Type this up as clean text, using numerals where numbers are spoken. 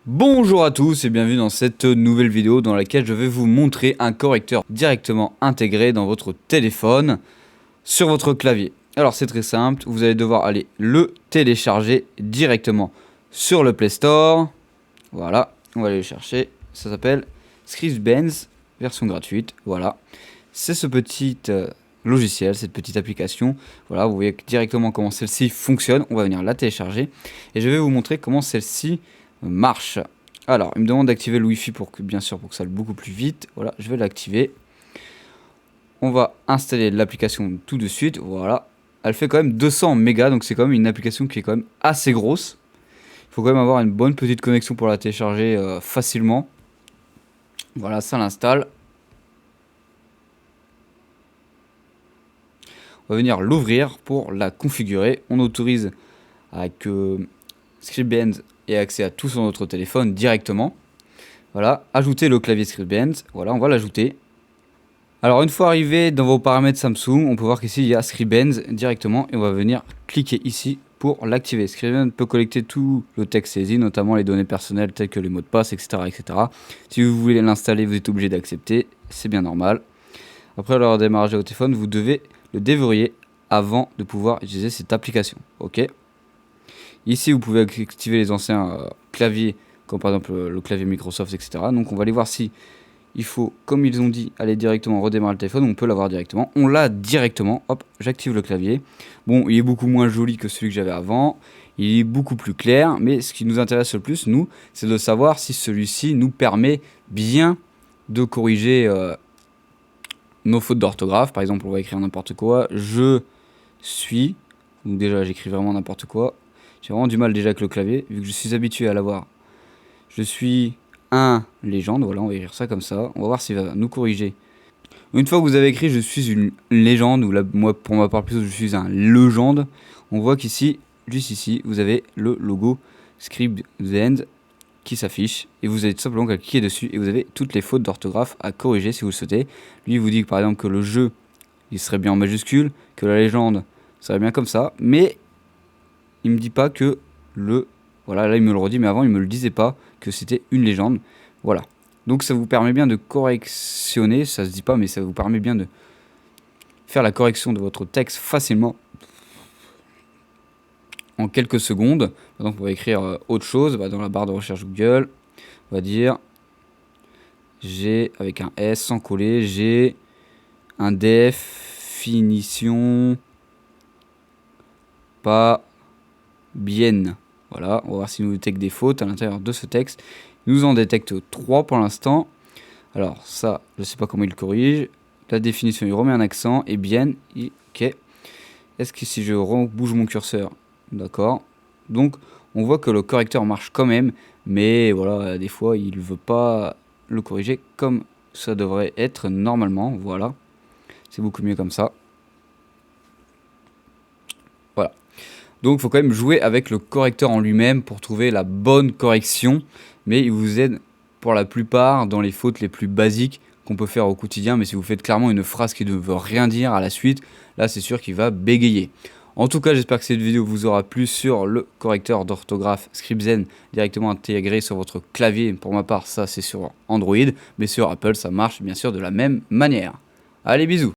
Bonjour à tous et bienvenue dans cette nouvelle vidéo dans laquelle je vais vous montrer un correcteur directement intégré dans votre téléphone sur votre clavier. Alors c'est très simple, vous allez devoir aller le télécharger directement sur le Play Store. Voilà, on va aller le chercher, ça s'appelle Scriptbenz, version gratuite, voilà. C'est ce petit logiciel, cette petite application, voilà, vous voyez directement comment celle-ci fonctionne. On va venir la télécharger et je vais vous montrer comment celle-ci marche. Alors, il me demande d'activer le Wi-Fi pour que, bien sûr, pour que ça aille beaucoup plus vite. Voilà, je vais l'activer. On va installer l'application tout de suite. Voilà, elle fait quand même 200 mégas, donc c'est quand même une application qui est quand même assez grosse. Il faut quand même avoir une bonne petite connexion pour la télécharger facilement. Voilà, ça l'installe. On va venir l'ouvrir pour la configurer. On autorise avec Scriptbenz et accès à tout sur notre téléphone directement. Voilà, ajouter le clavier Scriptbenz. Voilà, on va l'ajouter. Alors une fois arrivé dans vos paramètres Samsung, on peut voir qu'ici il y a Scriptbenz directement et on va venir cliquer ici pour l'activer. Scriptbenz peut collecter tout le texte saisi, notamment les données personnelles telles que les mots de passe, etc. etc. Si vous voulez l'installer, vous êtes obligé d'accepter, c'est bien normal. Après leur démarrage au téléphone, vous devez le déverrouiller avant de pouvoir utiliser cette application. Ok. Ici, vous pouvez activer les anciens claviers, comme par exemple le clavier Microsoft, etc. Donc, on va aller voir si il faut, comme ils ont dit, aller directement redémarrer le téléphone. On peut l'avoir directement. On l'a directement. Hop, j'active le clavier. Bon, il est beaucoup moins joli que celui que j'avais avant. Il est beaucoup plus clair. Mais ce qui nous intéresse le plus, nous, c'est de savoir si celui-ci nous permet bien de corriger nos fautes d'orthographe. Par exemple, on va écrire n'importe quoi. Je suis. Donc déjà, j'écris vraiment n'importe quoi. J'ai vraiment du mal déjà avec le clavier, vu que je suis habitué à l'avoir. Je suis un légende, voilà, on va écrire ça comme ça. On va voir s'il va nous corriger. Une fois que vous avez écrit je suis une légende, ou là, moi pour ma part plutôt je suis un legende, on voit qu'ici, juste ici, vous avez le logo Scriptbenz qui s'affiche. Et vous avez tout simplement qu'à cliquer dessus et vous avez toutes les fautes d'orthographe à corriger si vous le souhaitez. Lui il vous dit que, par exemple que le jeu, il serait bien en majuscule, que la légende serait bien comme ça, mais il me dit pas que le... Voilà, là il me le redit, mais avant il me le disait pas que c'était une légende. Voilà. Donc ça vous permet bien de correctionner, ça se dit pas, mais ça vous permet bien de faire la correction de votre texte facilement en quelques secondes. Donc on va écrire autre chose, dans la barre de recherche Google, on va dire j'ai, avec un S sans coller, j'ai un définition pas bien. Voilà, on va voir s'il nous détecte des fautes à l'intérieur de ce texte. Il nous en détecte 3 pour l'instant. Alors ça, je ne sais pas comment il corrige. La définition, il remet un accent. Et bien, ok. Est-ce que si je bouge mon curseur, d'accord. Donc, on voit que le correcteur marche quand même. Mais voilà, des fois, il ne veut pas le corriger comme ça devrait être normalement. Voilà, c'est beaucoup mieux comme ça. Voilà. Donc il faut quand même jouer avec le correcteur en lui-même pour trouver la bonne correction. Mais il vous aide pour la plupart dans les fautes les plus basiques qu'on peut faire au quotidien. Mais si vous faites clairement une phrase qui ne veut rien dire à la suite, là c'est sûr qu'il va bégayer. En tout cas, j'espère que cette vidéo vous aura plu sur le correcteur d'orthographe Scriptbenz directement intégré sur votre clavier. Pour ma part, ça c'est sur Android, mais sur Apple ça marche bien sûr de la même manière. Allez, bisous!